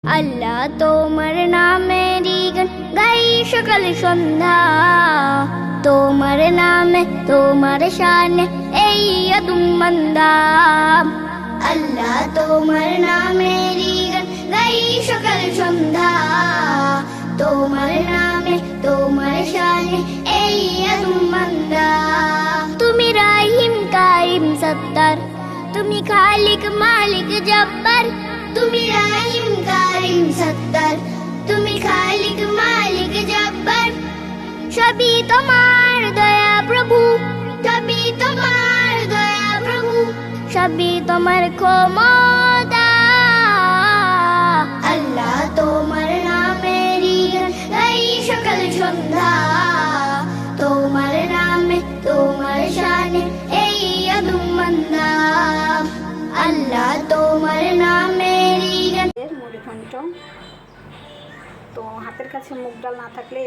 আল্লাহ তোমার নামেরই গান গাই সকাল সন্ধ্যা, তোমার নামে তোমার শানে এই আদম বান্দা। আল্লাহ তোমার নামেরই গান গাই সকাল সন্ধ্যা, তোমার নামে তোমার শানে এই আদম বান্দা। তুমি রাহিম কারিম সত্তার, তুমি খালিক মালিক জব্বার। তুমি রাহিম কারিম সত্তার, তুমি খালিক মালিক জব্বার। সবই তোমার দয়া প্রভু, সবই তোমার দয়া প্রভু, সবই তোমার ক্ষমতা। আল্লাহ তোমার নামেরই গান গাই সকাল সন্ধ্যা, তোমার নামে তোমার শানে এই আদম বান্দা। আল্লাহ তোমার নামেরই গান। মুড়ি ঘন্ট। তো হাতের কাছে মুগ ডাল না থাকলে